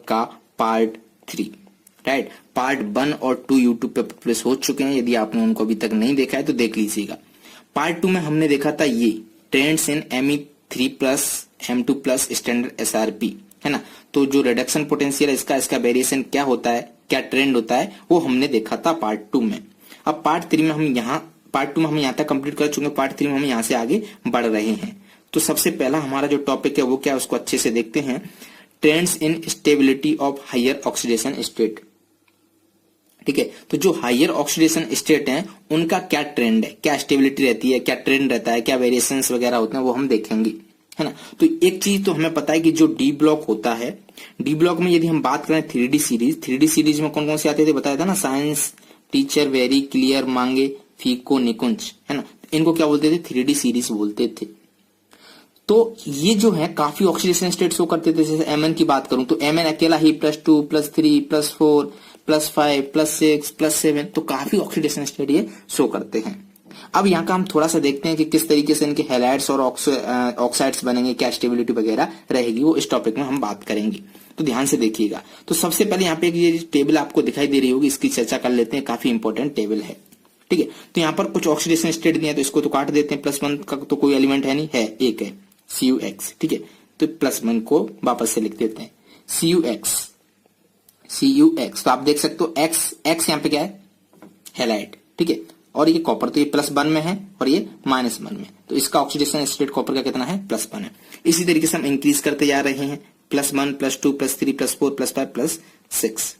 का part 3, right. Part 1 और 2 YouTube पे पब्लिश हो चुके हैं, यदि आपने उनको अभी तक नहीं देखा है तो देख लीजिएगा। पार्ट 2 में हमने देखा था ये trends in ME3 plus M2 plus standard SRP, है ना। तो जो रिडक्शन पोटेंशियल इसका वेरिएशन क्या होता है, क्या ट्रेंड होता है, वो हमने देखा था पार्ट 2 में। अब पार्ट 3 में पार्ट 2 में हम यहाँ तक कंप्लीट कर चुके हैं, पार्ट 3 में हम यहाँ से आगे बढ़ रहे हैं। तो सबसे पहला हमारा जो टॉपिक है वो क्या है, उसको अच्छे से देखते हैं। Trends in stability of higher oxidation state, ठीक है। तो जो हायर ऑक्सीडेशन स्टेट है उनका क्या ट्रेंड है, क्या स्टेबिलिटी रहती है, क्या ट्रेंड रहता है, क्या वेरिएशंस वगैरह होते हैं, वो हम देखेंगे, है ना। तो एक चीज तो हमें पता है कि जो डी ब्लॉक होता है, डी ब्लॉक में यदि हम बात करें 3D सीरीज में कौन कौन से आते थे बताया था ना, साइंस, टीचर, वेरी, क्लियर, मांगे, फीको, निकुंज, है ना। इनको क्या बोलते थे, 3D सीरीज बोलते थे। तो ये जो है काफी ऑक्सीडेशन स्टेट शो करते थे। जैसे MN की बात करूं तो MN अकेला ही +2 +3 +4 +5 +6 +7, तो काफी ऑक्सीडेशन स्टेट ये शो करते हैं। अब यहाँ का हम थोड़ा सा देखते हैं कि किस तरीके से इनके हैलाइड्स और ऑक्साइड्स बनेंगे, क्या स्टेबिलिटी वगैरह रहेगी, वो इस टॉपिक में हम बात करेंगे। तो ध्यान से देखिएगा। तो सबसे पहले यहाँ पे ये टेबल आपको दिखाई दे रही होगी, इसकी चर्चा कर लेते हैं, काफी इंपॉर्टेंट टेबल है, ठीक है। तो यहाँ पर कुछ ऑक्सीडेशन स्टेट दिए हैं, तो इसको तो काट देते हैं। +1 का तो कोई एलिमेंट है नहीं, है एक है CuX, ठीक है। तो +1 को वापस से लिख देते हैं CuX। तो आप देख सकते हो X यहाँ पे क्या है, हैलाइड, ठीक है। और ये कॉपर, तो ये +1 में है और ये -1 में, तो इसका ऑक्सीडेशन स्टेट कॉपर का कितना है, +1 है। इसी तरीके से हम इंक्रीज करते जा रहे हैं, +1 +2 +3 +4 +5 +6,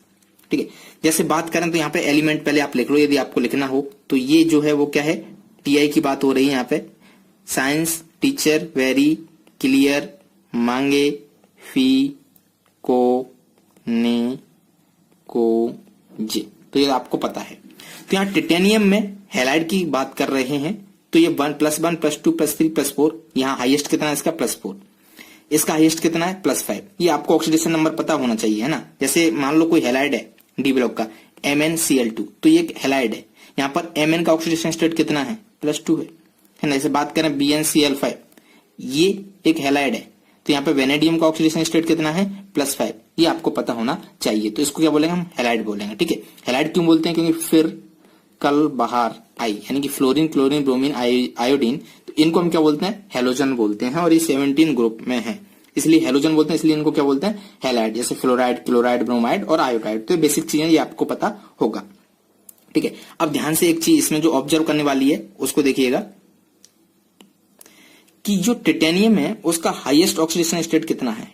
ठीक है। जैसे बात करें तो यहाँ पे एलिमेंट पहले आप लिख लो यदि आपको लिखना हो। तो ये जो है वो क्या है, TI की बात हो रही है यहाँ पे, साइंस, टीचर, वेरी, क्लियर, मांगे, फी, को, ने, को, जे, तो ये आपको पता है। तो यहाँ टिटेनियम में हैलाइड की बात कर रहे हैं, तो ये +1 +2 +3 +4, यहाँ हाईएस्ट कितना है इसका, +4, इसका हाईएस्ट कितना है, +5। ये आपको ऑक्सीडेशन नंबर पता होना चाहिए, है ना। जैसे मान लो कोई हैलाइड है डी ब्लॉक का MnCl2, तो ये हैलाइड है, यहाँ पर Mn का ऑक्सीडेशन स्टेट कितना है, +2 है ना। जैसे बात करें BnCl5, ये एक हैलाइड है, तो यहाँ पे वेनेडियम का ऑक्सीडेशन स्टेट कितना है, +5, ये आपको पता होना चाहिए। तो इसको क्या बोलेंगे हम, हैलाइड बोलेंगे, ठीक है। हैलाइड क्यों बोलते हैं, क्योंकि फिर कल बाहर आई, यानी कि फ्लोरीन, क्लोरीन, ब्रोमीन, आयोडीन, तो इनको हम क्या बोलते हैं, हैलोजन बोलते हैं। और ये 17 ग्रुप में है, इसलिए हैलोजन बोलते हैं, इसलिए इनको क्या बोलते हैं, हैलाइड। जैसे फ्लोराइड, क्लोराइड, ब्रोमाइड और आयोडाइड, तो बेसिक चीजें ये आपको पता होगा, ठीक है। अब ध्यान से एक चीज इसमें जो ऑब्जर्व करने वाली है उसको देखिएगा कि जो टिटेनियम है उसका हाईएस्ट ऑक्सीडेशन स्टेट कितना है,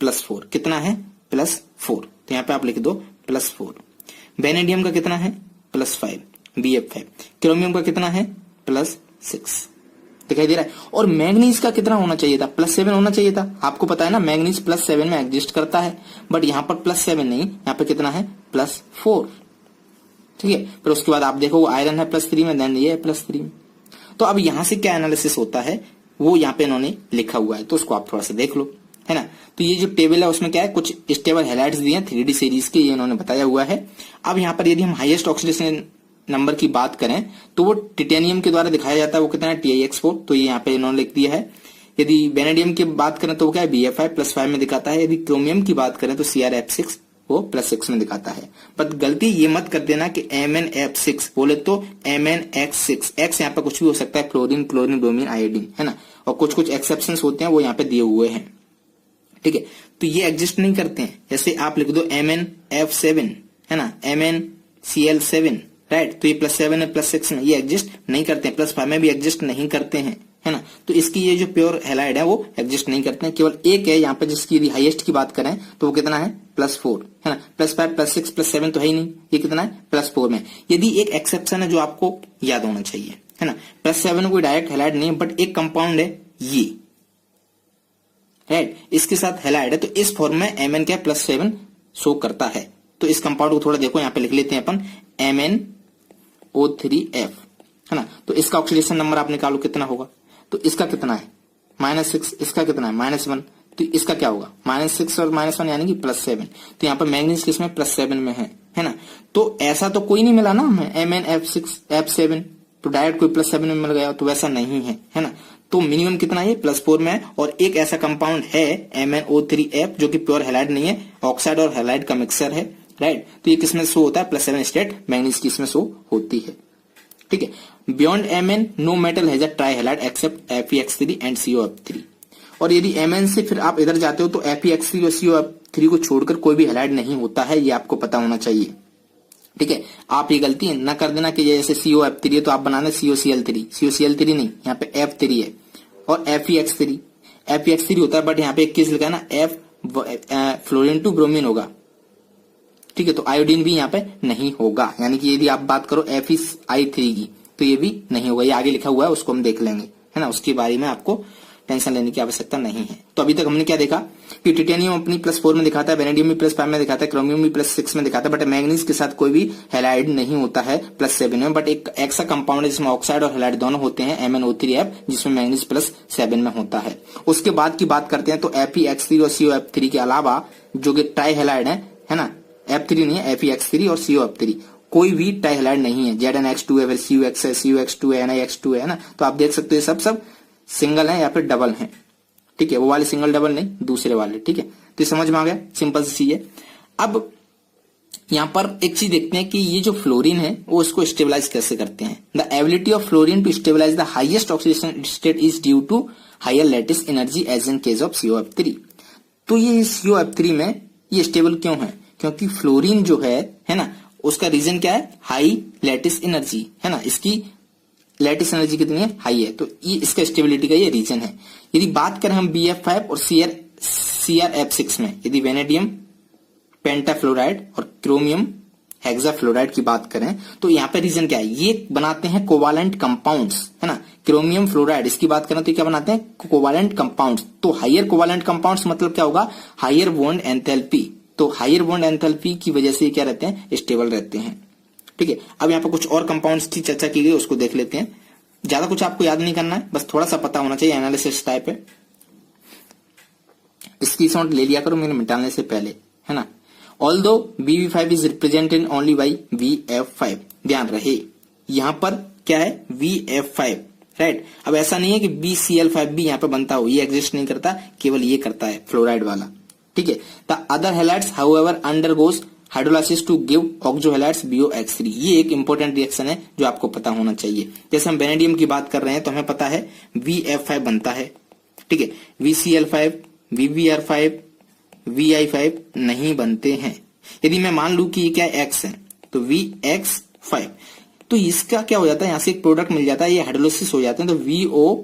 +4, कितना है, +4, तो यहाँ पे आप लिख दो +4। वेनेडियम का कितना है, +5, BF5। क्रोमियम का कितना है, +6, दिखाई दे रहा है। और मैग्नीज का कितना होना चाहिए था, +7 होना चाहिए था। आपको पता है ना मैग्नीज +7 में एग्जिस्ट करता है, बट यहाँ पर +7 नहीं, यहाँ पे कितना है, +4, ठीक है। फिर उसके बाद आप देखो आयरन है +3 में, देन ये है +3 में। तो अब यहाँ से क्या एनालिसिस होता है वो यहाँ पे इन्होंने लिखा हुआ है, तो उसको आप थोड़ा सा देख लो, है ना। तो ये जो टेबल है उसमें क्या है, कुछ स्टेबल हैलाइड्स दिए हैं 3D सीरीज के, ये इन्होंने बताया हुआ है। अब यहाँ पर यदि हम हाईएस्ट ऑक्सीडेशन नंबर की बात करें तो वो टिटेनियम के द्वारा दिखाया जाता है, वो कितना है, TiX4, तो ये यहाँ पे इन्होंने लिख दिया है। यदि वेनेडियम की बात करें तो वो क्या है, BF5 +5 में दिखाता है। यदि क्रोमियम की बात करें तो CrF6 वो +6 में दिखाता है। पर गलती ये मत कर देना कि MnF6 बोले तो MnX6, X यहाँ पे कुछ भी हो सकता है, फ्लोरीन, क्लोरीन, ब्रोमीन, आयोडीन, है ना। और कुछ कुछ एक्सेप्शंस होते हैं वो यहाँ पे दिए हुए हैं, ठीक है। तो ये एग्जिस्ट नहीं करते हैं। जैसे आप लिख दो MnF7, है ना, MnCl7, राइट, तो ये +7 है, +6 में, ये एग्जिस्ट नहीं करते हैं। +5 में भी एग्जिस्ट नहीं करते हैं, है ना। तो इसकी ये जो प्योर हैलाइड है वो एग्जिस्ट नहीं करते हैं। केवल एक है यहाँ पे जिसकी यदि हाईएस्ट की बात करें तो वो कितना है, +4, है ना। +5 +6 +7 तो है ही नहीं, ये कितना है, +4 में। यदि एक एक्सेप्शन है जो आपको याद होना चाहिए, है ना, +7 कोई डायरेक्ट हैलाइड नहीं है, बट एक कंपाउंड है ये, राइट, इसके साथ हैलाइड है, तो इस फॉर्म में Mn क्या +7 शो करता है। तो इस कंपाउंड को थोड़ा देखो, यहाँ पे लिख लेते हैं अपन MnO3F, है ना। तो इसका ऑक्सीडेशन नंबर आप निकालो कितना होगा, तो इसका कितना है, -6, इसका कितना है, -1, तो इसका क्या होगा, -6 और -1 यानी कि +7। तो यहाँ पर मैग्नीज किसमें, +7 में है ना। तो ऐसा तो कोई नहीं मिला ना हमें MnF6 F7, तो डायरेक्ट कोई +7 में मिल गया, तो वैसा नहीं है, है ना। तो मिनिमम कितना है, +4 में है। और एक ऐसा कंपाउंड है MnO3F जो कि प्योर हैलाइड नहीं है, ऑक्साइड और हैलाइड का मिक्सर है, राइट। तो ये किसमें शो होता है, +7 स्टेट मैग्नीज की इसमें शो होती है, ठीक है। Beyond Mn no metal has a tri halide except FeX3 and COF3। और यदि Mn से फिर आप इधर जाते हो तो FeX3 और COF3 को छोड़कर कोई भी हैलाइड नहीं होता है, ये आपको पता होना चाहिए, ठीक है। आप ये गलती न कर देना कि जैसे COF3 है तो आप बनाना COCl3, COCl3 नहीं, यहाँ पे F3 है। और FeX3 होता है, बट यहाँ पे 21 लिखा है ना, F फ्लोरीन टू ब्रोमीन होगा, ठीक है। तो आयोडीन भी यहाँ पे नहीं होगा, यानी कि यदि आप बात करो FeI3 की तो ये भी नहीं होगा। ये आगे लिखा हुआ है, उसको हम देख लेंगे, है ना, उसके बारे में आपको टेंशन लेने की आवश्यकता नहीं है। तो अभी तक हमने क्या देखा कि टिटेनियम अपनी +4 में दिखाता है, वेनेडियम भी +5 में दिखाता है, क्रोमियम भी +6 में दिखाता है, बट मैग्नीज के साथ कोई भी हैलाइड नहीं होता है +7 में। बट एक ऐसा कंपाउंड है जिसमें ऑक्साइड और हैलाइड दोनों होते हैं, MnO3F, जिसमें मैग्नीज +7 में होता है। उसके बाद की बात करते हैं तो FeX3 और COF3 के अलावा जो कि ट्राई हैलाइड है ना, F3 नहीं है, FeX3 और COF3 कोई भी ट्राई हैलाइड नहीं है। ZnH2 है, फिर CuX है, CuX2 है, NiX2 है ना। तो आप देख सकते हो ये सब सिंगल है या फिर डबल है, ठीक है। वो वाले सिंगल डबल नहीं, दूसरे वाले, ठीक है। तो समझ में आ गया, सिंपल सी चीज है। अब यहां पर एक चीज देखते हैं कि ये जो फ्लोरीन है वो इसको स्टेबलाइज कैसे करते हैं। The ability of fluorine to stabilise the highest oxidation state is due to higher lattice energy as in case of COF3। तो ये COF3 में ये स्टेबल क्यों है, क्योंकि फ्लोरीन जो है ना, उसका रीजन क्या है, हाई लैटिस एनर्जी, है ना। इसकी लैटिस एनर्जी कितनी है, हाई है, तो ये इसका स्टेबिलिटी का ये रीजन है। यदि बात करें हम BF5 और CrF6 में, यदि वेनेडियम पेंटाफ्लोराइड और क्रोमियम हेक्साफ्लोराइड की बात करें तो यहाँ पे रीजन क्या है, ये बनाते हैं कोवालेंट कंपाउंड्स, है ना। क्रोमियम फ्लोराइड इसकी बात करें तो क्या बनाते हैं, कोवालेंट कंपाउंड्स। तो हायर कोवालेंट कंपाउंड्स मतलब क्या होगा, हायर बॉन्ड एंथैल्पी। तो हायर बॉन्ड एंथैल्पी की वजह से क्या रहते हैं, स्टेबल रहते हैं, ठीक है। अब यहाँ पर कुछ और कंपाउंड्स की चर्चा की गई, उसको देख लेते हैं। ज्यादा कुछ आपको याद नहीं करना है, बस थोड़ा सा पता होना चाहिए, एनालिसिस टाइप है। स्क्रीनशॉट ले लिया करो मेरे मिटाने से पहले, है ना। Although BB5 is represented only by VF5, ध्यान रहे यहाँ पर क्या है, VF5, राइट। अब ऐसा नहीं है कि BCl5 भी यहाँ पे बनता हो, ये एग्जिस्ट नहीं करता, केवल ये करता है फ्लोराइड वाला, ठीक है। The other halides however undergoes hydrolysis to give oxo halides BOX3। ये एक इंपॉर्टेंट रिएक्शन है जो आपको पता होना चाहिए। जैसे हम वेनेडियम की बात कर रहे हैं तो हमें पता है VF5 बनता है, ठीक है। VCl5, VBr5, VI5 नहीं बनते हैं। यदि मैं मान लू कि ये क्या X है तो VX5, तो इसका क्या हो जाता है, यहां से एक प्रोडक्ट मिल जाता है, ये हाइड्रोलाइसिस हो जाते हैं तो VO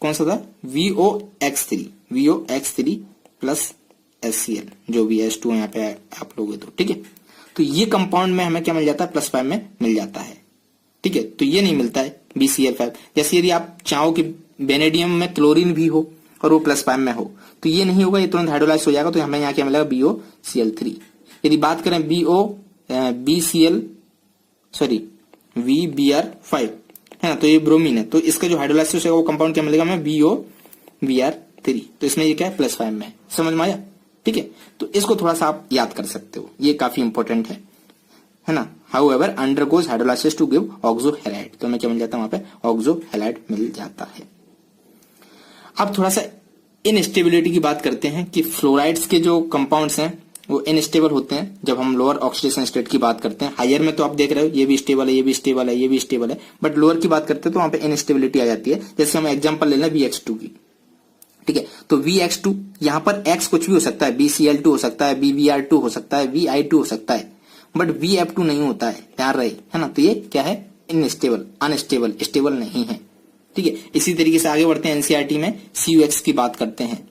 कौन सा था, VOX3 प्लस HCl, जो भी H2 यहाँ पे आप लोगे तो, ठीक है। तो ये कंपाउंड में हमें क्या मिल जाता है, +5 में मिल जाता है, ठीक है। तो ये नहीं मिलता है BCl5। जैसे यदि आप चाहो कि वेनेडियम में क्लोरीन भी हो और वो +5 में हो तो ये नहीं होगा, ये तुरंत हाइड्रोलाइज हो जाएगा, तो हमें यहाँ क्या मिलेगा, BOCl3। यदि बात करें VBr5, है ना, तो ये ब्रोमीन है, तो इसका जो हाइड्रोलाइसिस होगा वो कंपाउंड क्या मिलेगा हमें, BOBr3। तो इसमें ये क्या है, +5 में है, समझ में आया, ठीक है। तो इसको थोड़ा सा आप याद कर सकते हो, ये काफी इंपॉर्टेंट है ना। However undergoes hydrolysis to give oxo halide, तो हमें क्या मिल जाता है, वहां पे ऑक्सो हैलाइड मिल जाता है। अब थोड़ा सा इनस्टेबिलिटी की बात करते हैं कि फ्लोराइड्स के जो कंपाउंड्स हैं वो इनस्टेबल होते हैं जब हम लोअर ऑक्सीडेशन स्टेट की बात करते हैं। हायर में तो आप देख रहे हो ये भी स्टेबल है, ये भी स्टेबल है, ये भी स्टेबल है, बट लोअर की बात करते हैं तो वहां पे इनस्टेबिलिटी आ जाती है। जैसे हम एग्जांपल ले लें VX2 की, ठीक है। तो VX2 यहाँ पर X कुछ भी हो सकता है, BCl2 हो सकता है, BBr2 हो सकता है, VI2 हो सकता है, बट VF2 नहीं होता है, ध्यान रहे, है ना। तो ये क्या है, इनस्टेबल, अनस्टेबल, स्टेबल नहीं है, ठीक है। इसी तरीके से आगे बढ़ते हैं, NCERT में CUX की बात करते हैं,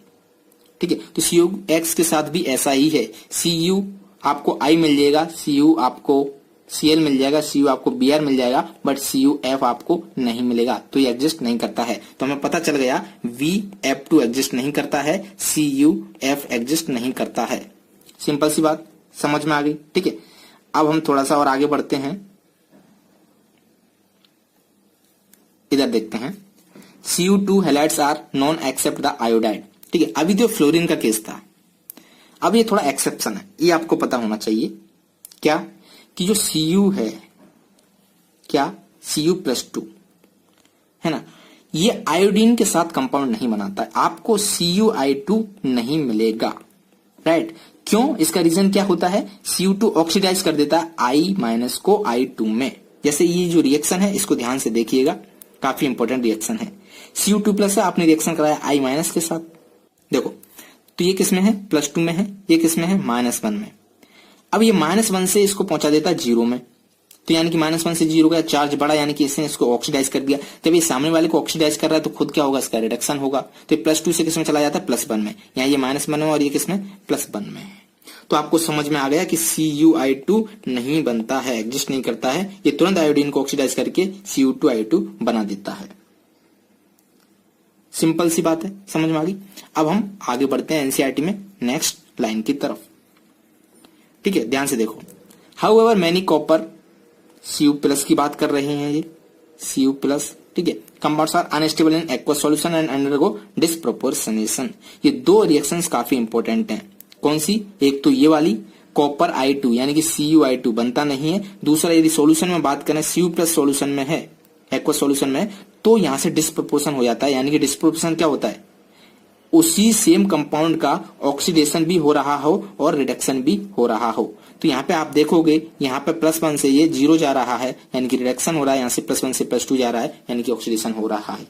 ठीक है। तो CUX के साथ भी ऐसा ही है, Cu आपको I मिल जाएगा, Cu आपको Cl मिल जाएगा, Cu आपको Br मिल जाएगा, बट CuF आपको नहीं मिलेगा, तो ये एग्जिस्ट नहीं करता है। तो हमें पता चल गया VF2 एग्जिस्ट नहीं करता है, CuF एग्जिस्ट नहीं करता है। सिंपल सी बात समझ में आ गई, ठीक है। अब हम थोड़ा सा और आगे बढ़ते हैं, इधर देखते हैं। Cu2 halides are non except the iodide, ठीक है। अभी तो फ्लोरीन का केस था, अब ये थोड़ा एक्सेप्शन है, ये आपको पता होना चाहिए क्या, कि जो Cu है, क्या Cu+2, है ना, ये आयोडीन के साथ कंपाउंड नहीं बनाता है, आपको CuI2 नहीं मिलेगा, राइट। क्यों? इसका रीजन क्या होता है, Cu2 ऑक्सीडाइज कर देता है I- को I2 में। जैसे ये जो रिएक्शन है इसको ध्यान से देखिएगा, काफी इंपॉर्टेंट रिएक्शन है। Cu2+ है, आपने रिएक्शन कराया I- के साथ, देखो तो ये किस में है, +2 में है, ये किस में है, -1 में। अब ये -1 से इसको पहुंचा देता है 0 में, तो यानी कि -1 से 0 का चार्ज बढ़ा, यानी कि इसने इसको ऑक्सीडाइज कर दिया। जब ये सामने वाले को ऑक्सीडाइज कर रहा है तो खुद क्या होगा, इसका रिडक्शन होगा। तो +2 से किस में चला जाता है, +1 में। यहाँ ये -1 में और ये किस में, +1 में है। तो आपको समझ में आ गया कि CuI2 नहीं बनता है, एग्जिस्ट नहीं करता है, ये तुरंत आयोडीन को ऑक्सीडाइज करके Cu2I2 बना देता है। सिंपल सी बात है, समझ में आ गई। अब हम आगे बढ़ते हैं एनसीईआरटी में नेक्स्ट लाइन की तरफ, ठीक है, ध्यान से देखो। हाउएवर मैनी कॉपर Cu+ की बात कर रहे हैं ये, Cu+, ठीक है, compounds are unstable in aqueous solution and undergo disproportionation. ये दो रिएक्शंस काफी इंपॉर्टेंट हैं। कौन सी? एक तो ये वाली कॉपर I2 यानी कि CuI2 बनता नहीं है। दूसरा यदि सॉल्यूशन में बात करें, Cu+ सॉल्यूशन में है, एक्वस सॉल्यूशन में, तो यहां से डिस्प्रोपोर्शन हो जाता है। यानी कि डिस्प्रोपोर्शन क्या होता है, उसी सेम कंपाउंड का ऑक्सीडेशन भी हो रहा हो और रिडक्शन भी हो रहा हो। तो यहाँ पे आप देखोगे, यहाँ पे +1 से ये 0 जा रहा है, यानी कि रिडक्शन हो रहा है, यहाँ से +1 से +2 जा रहा है, यानी कि ऑक्सीडेशन हो रहा है।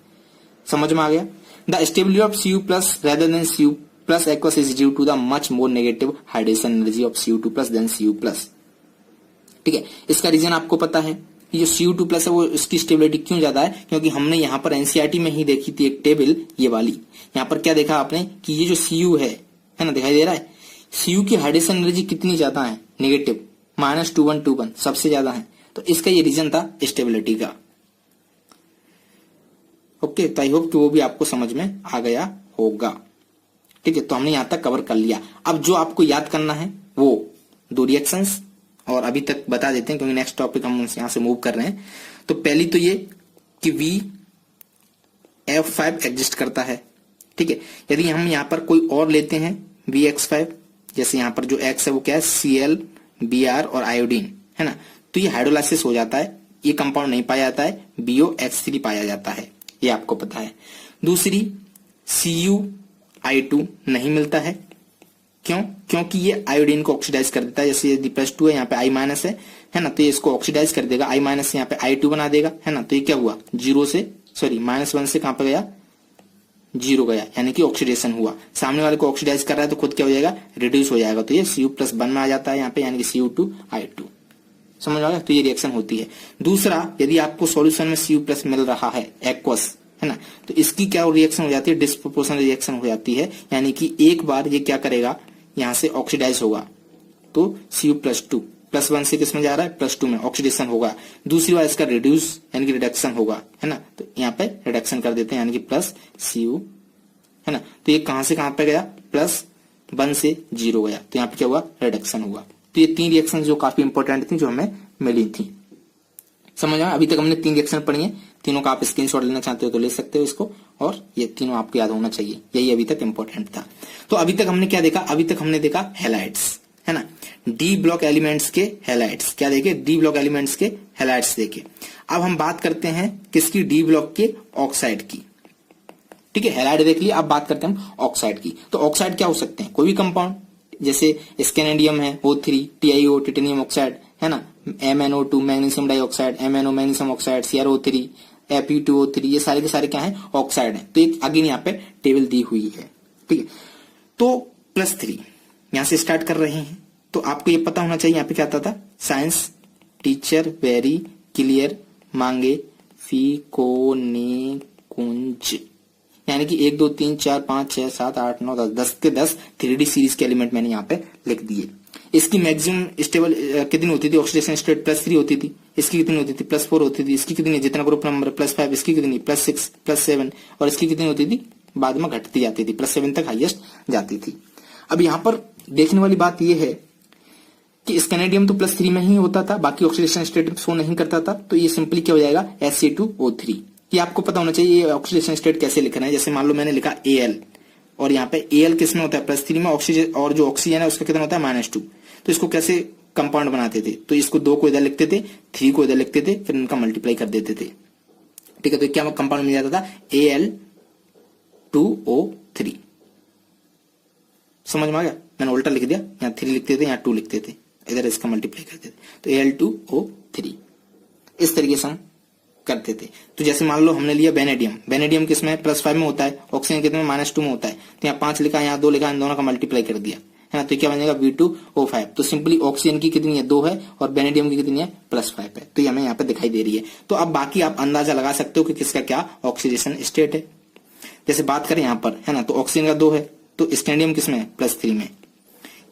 समझ में आ गया। The stability of Cu+ rather than Cu+ aqueous is due to the much more negative hydration energy of Cu2+ than Cu+। ठीक है, इसका रीजन आपको पता है, ये जो Cu2+ है वो इसकी स्टेबिलिटी क्यों ज्यादा है, क्योंकि हमने यहाँ पर एनसीईआरटी में ही देखी थी एक टेबल, ये वाली। यहाँ पर क्या देखा आपने कि ये जो Cu है ना, दिखाई दे रहा है, Cu की हाइड्रेशन एनर्जी कितनी ज्यादा है, नेगेटिव, -2121 सबसे ज्यादा है। तो इसका ये रीजन था स्टेबिलिटी का। ओके, तो आई होप कि वो भी आपको समझ में आ गया होगा। ठीक है, तो हमने यहां तक कवर कर लिया। अब जो आपको याद करना है वो 2 रिएक्शंस, और अभी तक बता देते हैं क्योंकि नेक्स्ट टॉपिक हम यहां से मूव कर रहे हैं। तो पहली तो ये कि VF5 एग्जिस्ट करता है। ठीक है, यदि हम यहां पर कोई और लेते हैं VX5, जैसे यहां पर जो X है वो क्या है, Cl, Br और आयोडीन है ना, तो ये हाइड्रोलाइसिस हो जाता है, ये कंपाउंड नहीं पाया जाता है, BOH3 पाया जाता है, ये आपको पता है। दूसरी CuI2 नहीं मिलता है, क्यों? क्योंकि ये आयोडीन को ऑक्सीडाइज कर देता है। जैसे यदि +2 है, यहाँ पे I- है ना, तो ये इसको ऑक्सीडाइज कर देगा, I- से यहाँ पे I2 बना देगा, है ना। तो ये क्या हुआ, -1 से कहां पे गया, 0 गया, यानी कि ऑक्सीडेशन हुआ। सामने वाले को ऑक्सीडाइज कर रहा है तो खुद क्या हो जाएगा, रिड्यूस हो जाएगा। तो ये Cu+1 में आ जाता है यहाँ पे, यानी कि Cu2I2। समझ आ गया। तो ये रिएक्शन होती है। दूसरा, यदि आपको सॉल्यूशन में Cu+ मिल रहा है, एक्वस है ना, तो इसकी क्या रिएक्शन हो जाती है, डिस्प्रोपोर्शनल रिएक्शन हो जाती है। यानी कि एक बार ये क्या करेगा, यहां से ऑक्सीडाइज होगा, तो Cu+2 +1 से किसमें जा रहा है, +2 में ऑक्सीडेशन होगा। दूसरी बार इसका रिड्यूस यानी कि रिडक्शन होगा, है ना, तो यहाँ पे रिडक्शन कर देते हैं, यानी कि +Cu, है ना। तो ये कहां से कहां पे गया, +1 से 0 गया, तो यहाँ पे क्या हुआ, रिडक्शन हुआ। तो ये 3 रिएक्शन जो काफी इंपॉर्टेंट थी, जो हमें मिली थी। समझ आया। अभी तक हमने 3 रिएक्शन पढ़ी है, तीनों का आप स्क्रीनशॉट लेना चाहते हो तो ले सकते हो इसको, और ये तीनों आपको याद होना चाहिए, यही अभी तक इंपॉर्टेंट था। तो अभी तक हमने क्या देखा, अभी तक हमने देखा हैलाइड्स, है ना, डी ब्लॉक एलिमेंट्स के हैलाइड्स। क्या देखे, डी ब्लॉक एलिमेंट्स के हैलाइड्स देखे। अब हम बात करते हैं किसकी, डी ब्लॉक के ऑक्साइड की। ठीक है, हैलाइड देख लिया, अब बात करते हैं ऑक्साइड की। तो ऑक्साइड क्या हो सकते हैं, कोई भी कंपाउंड, जैसे स्कैनेडियम है O3, TiO टिटेनियम ऑक्साइड, है ना, MnO2 magnesium dioxide, MnO magnesium oxide, CrO3, Fe2O3, ये सारे के सारे क्या हैं, ऑक्साइड हैं। तो एक अगेन यहाँ पे टेबल दी हुई है। ठीक है, तो +3 यहां से स्टार्ट कर रहे हैं। तो आपको ये पता होना चाहिए, यहाँ पे क्या आता था, साइंस टीचर वेरी क्लियर मांगे फी को ने कुंज, यानी कि 1 2 3 4 5 6 7 8 9 10 के 10 3D सीरीज के एलिमेंट मैंने यहाँ पे लिख दिए। इसकी मैक्सिमम स्टेबल कितनी होती थी, ऑक्सीडेशन स्टेट +3 होती थी। इसकी कितनी होती थी, +4 होती थी। इसकी कितनी, जितना ग्रुप नंबर +5, इसकी कितनी, +6, +7, और इसकी कितनी होती थी, बाद में घटती जाती थी, +7 तक हाईएस्ट जाती थी। अब यहाँ पर देखने वाली बात यह है कि स्कैनेडियम तो +3 में ही होता था, बाकी ऑक्सीडेशन स्टेट शो नहीं करता था। तो ये सिंपली क्या हो जाएगा, Ca2O3। ये आपको पता होना चाहिए, ये ऑक्सीडेशन स्टेट कैसे लिखना है। जैसे मान लो मैंने लिखा Al, और यहाँ पे Al किसमें होता है, +3 में, ऑक्सीजन, और जो ऑक्सीजन है उसका कितना होता है, -2। तो इसको कैसे कंपाउंड बनाते थे, तो इसको 2 को इधर लिखते थे, 3 को इधर लिखते थे, फिर इनका मल्टीप्लाई कर देते थे। ठीक है, तो क्या कंपाउंड मिल जाता था Al2O3। समझ में आ गया? मैंने उल्टा लिख दिया, यहाँ 3 लिखते थे, यहाँ 2 लिखते थे, इधर इसका मल्टीप्लाई करते थे, तो Al2O3 इस तरीके से हम करते थे। तो जैसे मान लो हमने लिया बेनेडियम, बेनेडियम किसमें +5 में होता है, ऑक्सीजन कितने में -2 में होता है, तो यहाँ 5 लिखा, यहाँ 2 लिखा, इन दोनों का मल्टीप्लाई कर दिया है ना, तो क्या बनेगा V2O5। तो सिंपली ऑक्सीजन की कितनी है 2 है और बेनेडियम की कितनी है +5 है, तो ये हमें यहाँ पे दिखाई दे रही है। तो अब बाकी आप अंदाजा लगा सकते हो कि किसका क्या ऑक्सीडेशन स्टेट है। जैसे बात करें यहाँ पर है ना, तो ऑक्सीजन का 2 है, तो स्टैंडियम किसमें है +3 में,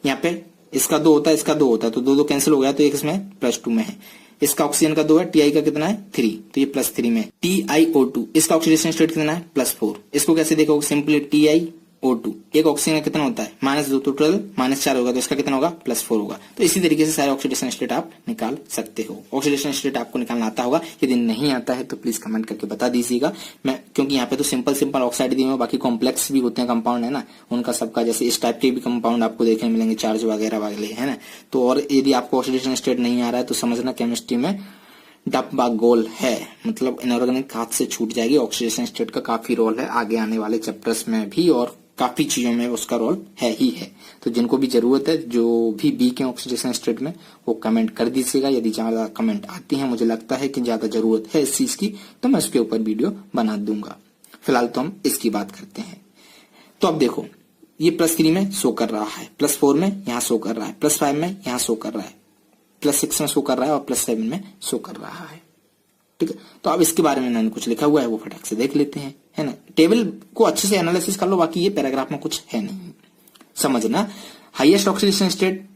यहाँ पे इसका 2 होता है, इसका 2 होता है, तो 2 कैंसिल हो गया, तो एक इसमें +2 में है। इसका ऑक्सीजन का 2 है, टीआई का कितना है 3, तो ये +3 में। TiO2 इसका ऑक्सीडेशन स्टेट कितना है +4। इसको कैसे देखोगे, सिंपली TiO2 एक ऑक्सीजन का कितना होता है -2, तो टोटल -4 होगा, तो इसका कितना होगा +4 होगा। तो इसी तरीके से सारे ऑक्सीडेशन स्टेट आप निकाल सकते हो। ऑक्सीडेशन स्टेट आपको निकालना आता होगा, यदि नहीं आता है तो प्लीज कमेंट करके बता दीजिएगा। मैं क्योंकि यहाँ पे तो सिंपल ऑक्साइड दिए हुए, बाकी कॉम्प्लेक्स भी होते हैं कंपाउंड है ना, उनका सबका जैसे इस टाइप के भी कंपाउंड आपको देखने मिलेंगे, चार्ज वगैरह है ना। तो और यदि आपको ऑक्सीडेशन स्टेट नहीं आ रहा है तो समझना केमिस्ट्री में डब्बा गोल है, मतलब इनऑर्गेनिक हाथ से छूट जाएगी। ऑक्सीडेशन स्टेट का काफी रोल है आगे आने वाले चैप्टर्स में भी, और काफी चीजों में उसका रोल है ही है। तो जिनको भी जरूरत है, जो भी बी के ऑक्सीडेशन स्टेट में, वो कमेंट कर दीजिएगा। यदि ज्यादा कमेंट आती है, मुझे लगता है कि ज्यादा जरूरत है इस चीज की, तो मैं उसके ऊपर वीडियो बना दूंगा। फिलहाल तो हम इसकी बात करते हैं। तो अब देखो, ये +3 में शो कर रहा है, +4 में यहाँ शो कर रहा है, +5 में यहाँ शो कर रहा है, +6 में शो कर रहा है और +7 में शो कर रहा है। ठीक है, तो अब इसके बारे में मैंने कुछ लिखा हुआ है, वो फटाक से देख लेते हैं, है ना। टेबल को अच्छे से एनालिसिस कर लो, बाकी ये पैराग्राफ में कुछ है नहीं। समझना, हाईएस्ट ऑक्सीडेशन स्टेट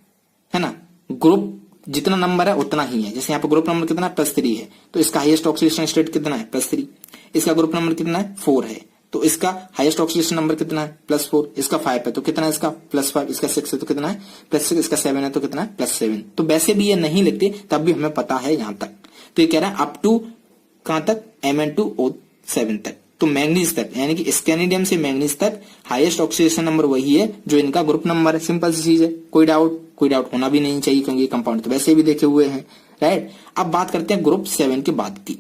है ना, ग्रुप जितना नंबर है उतना ही है। जैसे यहाँ पे ग्रुप नंबर कितना है +3 है, तो इसका हाईएस्ट ऑक्सीडेशन स्टेट कितना है +3। इसका ग्रुप नंबर कितना है 4 है, तो इसका हाईएस्ट ऑक्सीडेशन नंबर कितना है +4। इसका 5 है तो कितना है इसका +5। इसका 6 है तो कितना है +6। इसका 7 है तो कितना है +7। तो वैसे भी ये नहीं लिखते, तब भी हमें पता है यहां तक। तो ये कह रहा है अप टू कहां तक, Mn2O7 तक, तो मैंगनीज तक, यानी कि स्कैनिडियम से मैंगनीज तक हाईएस्ट ऑक्सीडेशन नंबर वही है जो इनका ग्रुप नंबर है। सिंपल सी चीज है, कोई डाउट होना भी नहीं चाहिए, क्योंकि ये कंपाउंड तो वैसे भी देखे हुए हैं, राइट। अब बात करते हैं ग्रुप 7 के बाद की।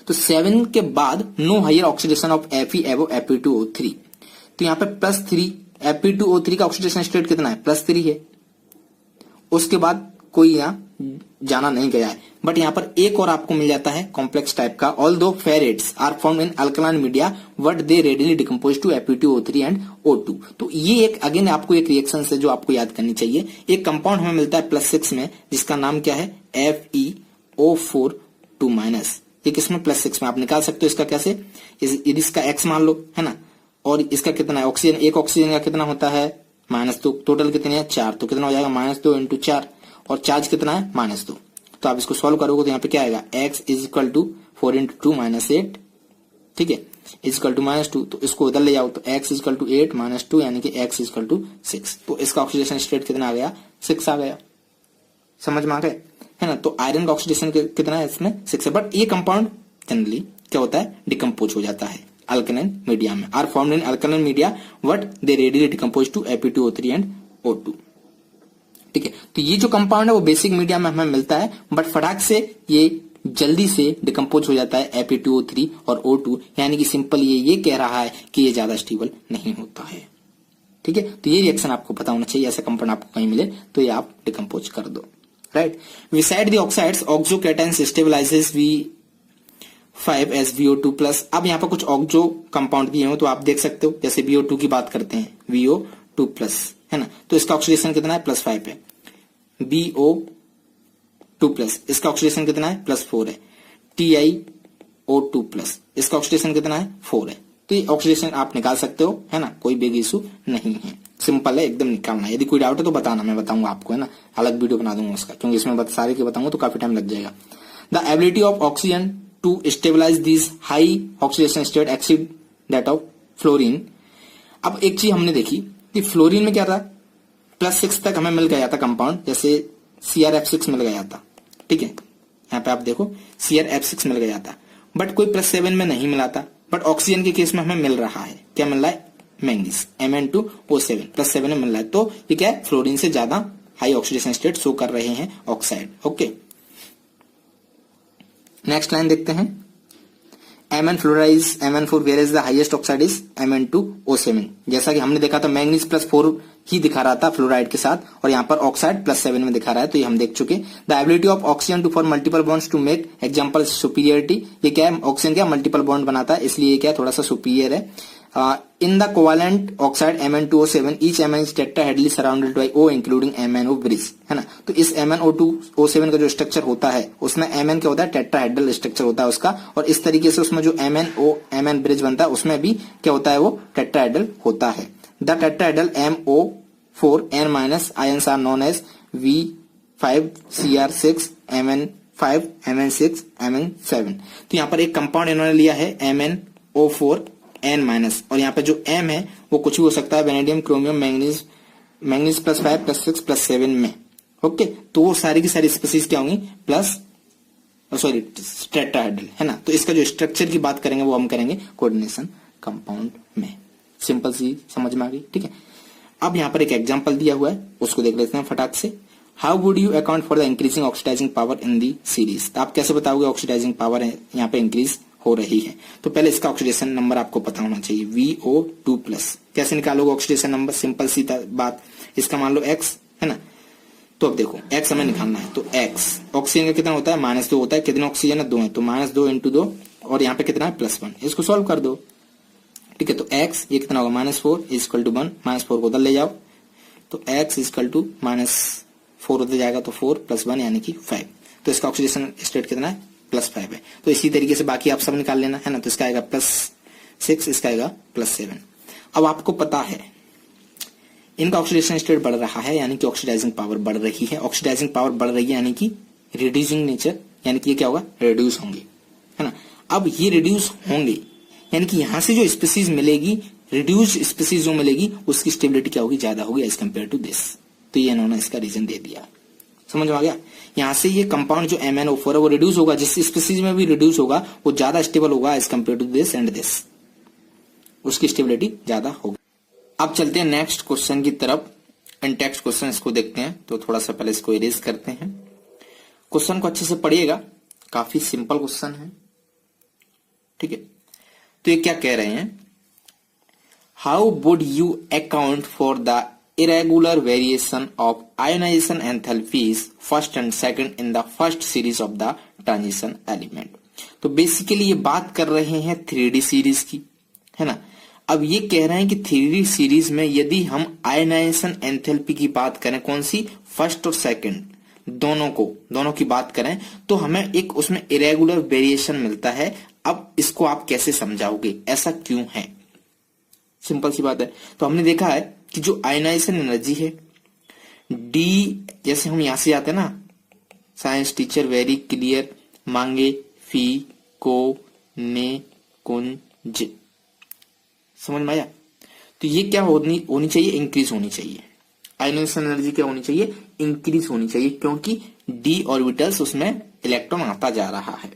तो 7 के बाद no higher oxidation of Fe एवो Fe2O3। तो यहाँ पे +3 Fe2O3 का ऑक्सीडेशन स्टेट कितना है +3 है। उसके बाद कोई यहाँ जाना नहीं गया है, बट यहाँ पर एक और आपको मिल जाता है कॉम्प्लेक्स टाइप का। Although ferrates are found in alkaline media but they readily decompose to Fe2O3 and O2। तो ये एक अगेन आपको एक रिएक्शन है जो आपको याद करनी चाहिए। एक कंपाउंड हमें मिलता है +6 में, जिसका नाम क्या है FeO4 2-। ये किसमें +6 में, आप निकाल सकते हो इसका कैसे, यदि इसका X मान लो है ना, और इसका कितना है ऑक्सीजन, एक ऑक्सीजन का कितना होता है -2, टोटल कितनी है 4, तो कितना हो जाएगा -2 × 4, और चार्ज कितना है -2। तो आप इसको सॉल्व करोगे तो यहाँ पे क्या आएगा, X = 4 × 2 - 8, ठीक है, = -2। तो इसको उधर ले जाओ तो X = 8 - 2, यानी कि X = 6। तो इसका ऑक्सीडेशन स्टेट कितना आ गया 6 आ गया। समझ में आ गए, है ना। तो आयरन का ऑक्सीडेशन कितना है इसमें 6 है, बट ये कंपाउंड जनरली क्या होता है, डिकम्पोज हो जाता है अल्कलाइन मीडिया में। Are formed in alkaline media but they readily decompose to Fe2O3 and O2। ठीक है, तो ये जो कंपाउंड है वो बेसिक मीडिया में हमें मिलता है, बट फटाक से ये जल्दी से डिकम्पोज हो जाता है Fe2O3 और O2, यानी कि सिंपल ये कह रहा है कि ये ज्यादा स्टेबल नहीं होता है। ठीक है, तो ये रिएक्शन आपको पता होना चाहिए। ऐसा कंपाउंड आपको कहीं मिले तो ये आप डिकम्पोज कर दो, right. Beside the oxides, oxocations stabilizes V5 as VO2+। अब यहाँ पर कुछ ऑक्सो कंपाउंड दिए हो तो आप देख सकते हो, जैसे VO2 की बात करते हैं, VO2+, है ना, तो इसका ऑक्सीडेशन कितना है +5 है। BO2+, इसका ऑक्सीडेशन कितना है +4 है। TiO2+, इसका ऑक्सीडेशन कितना है 4 है। तो ये ऑक्सीडेशन आप निकाल सकते हो, है ना, कोई बिग इशू नहीं है, सिंपल है एकदम निकालना। यदि कोई डाउट है तो बताना, मैं बताऊंगा आपको, है ना, अलग वीडियो बना दूंगा उसका, क्योंकि इसमें सारे के बताऊंगा तो काफी टाइम लग जाएगा। The ability of oxygen to stabilise this high oxidation state exceed that of fluorine. अब एक चीज हमने देखी कि फ्लोरीन में क्या था, +6 तक हमें मिल गया था कंपाउंड, जैसे CrF6 मिल गया था, ठीक है, यहाँ पे आप देखो CrF6 मिल गया था, बट कोई +7 में नहीं मिला था। बट ऑक्सीजन के केस में हमें मिल रहा है, क्या मिल रहा है, मैंगनीज Mn2O7 +7 में मिल रहा है। तो ये क्या है, फ्लोरीन से ज्यादा हाई ऑक्सीडेशन स्टेट शो कर रहे हैं ऑक्साइड। ओके, नेक्स्ट लाइन देखते हैं। Mn fluoride Mn4 whereas the highest oxide is Mn2O7। जैसा कि हमने देखा था मैंगनीज +4 ही दिखा रहा था फ्लोराइड के साथ, और यहाँ पर ऑक्साइड +7 में दिखा रहा है, तो ये हम देख चुके। The ability of oxygen to form multiple bonds to make example superiority, ये क्या है, ऑक्सीजन क्या मल्टीपल बॉन्ड बनाता है, इसलिए ये क्या थोड़ा सा सुपीरियर है। In the covalent oxide Mn2O7 each Mn is tetrahedrally surrounded by O including MnO bridge, है ना। तो इस MnO2O7 का जो स्ट्रक्चर होता है उसमें Mn क्या होता है, टेट्राहेड्रल स्ट्रक्चर होता है उसका, और इस तरीके से उसमें जो Mn ब्रिज बनता है उसमें भी क्या होता है, वो टेट्राहेड्रल होता है। The tetrahedral MO4N- ions are known as V5Cr6 Mn5 Mn6 Mn7। तो यहाँ पर एक कंपाउंड इन्होंने लिया है MnO4N-, और यहाँ पे जो M है वो कुछ भी हो सकता है, वेनेडियम, क्रोमियम, मैंगनीज +5 +6 +7 में। ओके, तो वो सारी की सारी स्पीसीज क्या होंगी, टेट्राहेड्रल, है ना। तो इसका जो स्ट्रक्चर की बात करेंगे वो हम करेंगे कोऑर्डिनेशन कंपाउंड में। सिंपल सी समझ में आ गई, ठीक है। अब यहाँ पर एक एग्जांपल दिया हुआ है, उसको देख लेते हैं फटाक से। How would you account for the increasing oxidising power in the series, तो आप कैसे बताओगे ऑक्सीडाइजिंग पावर यहाँ पे इंक्रीज हो रही है। तो पहले इसका ऑक्सीडेशन नंबर आपको पता होना चाहिए, VO2+। कैसे निकालोगे ऑक्सीडेशन नंबर, सिंपल सी बात, इसका मान लो X, है ना। तो अब देखो X हमें निकालना है, तो X ऑक्सीजन का कितना होता है, -2 होता है, कितने ऑक्सीजन है, 2 है, तो -2 × 2, और यहाँ पे कितना है, +1, इसको सॉल्व कर दो, ठीक है। तो X ये कितना होगा, -4 = 1, -4 को उधर ले जाओ, तो X = -4 उधर जाएगा, तो 4 + 1 यानी कि 5। तो इसका ऑक्सीडेशन स्टेट कितना है, +5 है। तो इसी तरीके से बाकी आप सब निकाल लेना, है ना। तो इसका आएगा +6, इसका आएगा +7। अब आपको पता है इनका ऑक्सीडेशन स्टेट बढ़ रहा है, यानी कि ऑक्सीडाइजिंग पावर बढ़ रही है। ऑक्सीडाइजिंग पावर बढ़ रही है यानी कि रिड्यूसिंग नेचर, यानी कि ये क्या होगा, रिड्यूस होंगे, है ना। अब ये रिड्यूस होंगे यानी कि यहां से जो स्पीसीज मिलेगी, रिड्यूस स्पीसीज जो मिलेगी, उसकी स्टेबिलिटी क्या होगी, ज्यादा होगी एज कम्पेयर टू दिस। तो ये इन्होंने इसका रीजन दे दिया, समझ में आ गया। यहां से ये कंपाउंड जो MnO4 है वो रिड्यूस होगा, जिस स्पीसीज में भी रिड्यूस होगा वो ज्यादा स्टेबल होगा as compare to this and this, उसकी स्टेबिलिटी ज्यादा होगी। अब चलते हैं नेक्स्ट क्वेश्चन की तरफ। इन टेक्स्ट क्वेश्चन इसको देखते हैं, तो थोड़ा सा पहले इसको इरेज करते हैं। क्वेश्चन को अच्छे से पढ़िएगा, काफी सिंपल क्वेश्चन है, ठीक है। तो ये क्या कह रहे हैं, how would you account for the irregular variation of ionization enthalpies first and second in the first series of the transition element। तो बेसिकली ये बात कर रहे हैं 3D सीरीज की, है ना। अब ये कह रहे हैं कि 3D सीरीज में यदि हम आयनाइजेशन एंथैल्पी की बात करें, कौन सी, फर्स्ट और सेकंड, दोनों की बात करें, तो हमें एक उसमें इरेगुलर वेरिएशन मिलता है। अब इसको आप कैसे समझाओगे, ऐसा क्यों है, सिंपल सी बात है। तो हमने देखा है कि जो आयनाइजेशन एनर्जी है D, जैसे हम यहां से आते हैं ना, साइंस टीचर वेरी क्लियर, मांगे फी को ने कुंज, समझ में आया। तो ये क्या होनी चाहिए, इंक्रीज होनी चाहिए। आयनाइजेशन एनर्जी क्या होनी चाहिए, इंक्रीज होनी चाहिए, क्योंकि D ऑर्बिटल्स उसमें इलेक्ट्रॉन आता जा रहा है।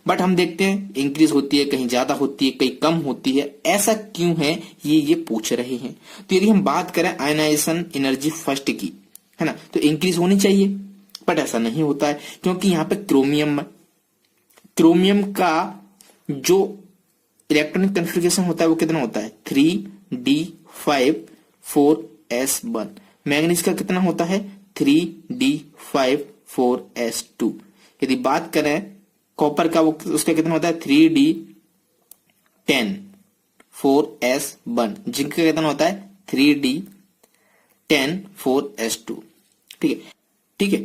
बट हम देखते हैं इंक्रीज होती है, कहीं ज्यादा होती है, कहीं कम होती है, ऐसा क्यों है ये पूछ रहे हैं। तो यदि हम बात करें आयनाइजेशन एनर्जी फर्स्ट की, है ना, तो इंक्रीज होनी चाहिए, बट ऐसा नहीं होता है, क्योंकि यहाँ पे क्रोमियम का जो इलेक्ट्रॉनिक कन्फिगरेशन होता है वो कितना होता है, 3d5 4s1। मैग्नीज का कितना होता है, 3d5 4s2। यदि बात करें कॉपर का, वो उसका कितना होता है, 3d10 4s1। जिंक का कितना होता है, 3d10 4s2। ठीक है।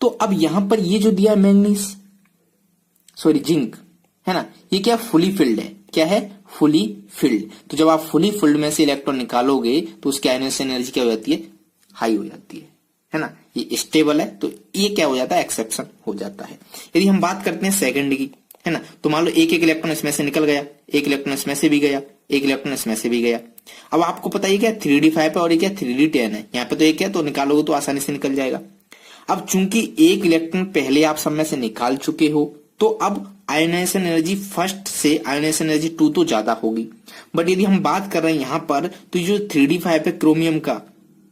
तो अब यहां पर ये जो दिया मैग्नीज, जिंक, है ना, ये क्या फुली फिल्ड है, क्या है, फुली फिल्ड। तो जब आप फुली फिल्ड में से इलेक्ट्रॉन निकालोगे तो उसकी आयनाइजेशन एनर्जी क्या हो जाती है, हाई हो जाती है ना। ये स्टेबल है, तो ये क्या हो जाता है, एक्सेप्शन हो जाता है। यदि हम बात करते हैं सेकंड की, है ना, तो मान लो एक इलेक्ट्रॉन इसमें से निकल गया, एक इलेक्ट्रॉन इसमें से भी गया, एक इलेक्ट्रॉन इसमें से भी गया। अब आपको पता है क्या 3d5 है और ये क्या 3d10 है, यहाँ पे तो एक है, तो निकालोगे तो आसानी से निकल जाएगा। अब चूंकि एक इलेक्ट्रॉन पहले आप सब में से निकाल चुके हो, तो अब आयनाइजेशन एनर्जी फर्स्ट से आयनाइजेशन एनर्जी 2 तो ज्यादा होगी। बट यदि हम बात कर रहे हैं यहां पर, तो जो 3d5 है क्रोमियम का,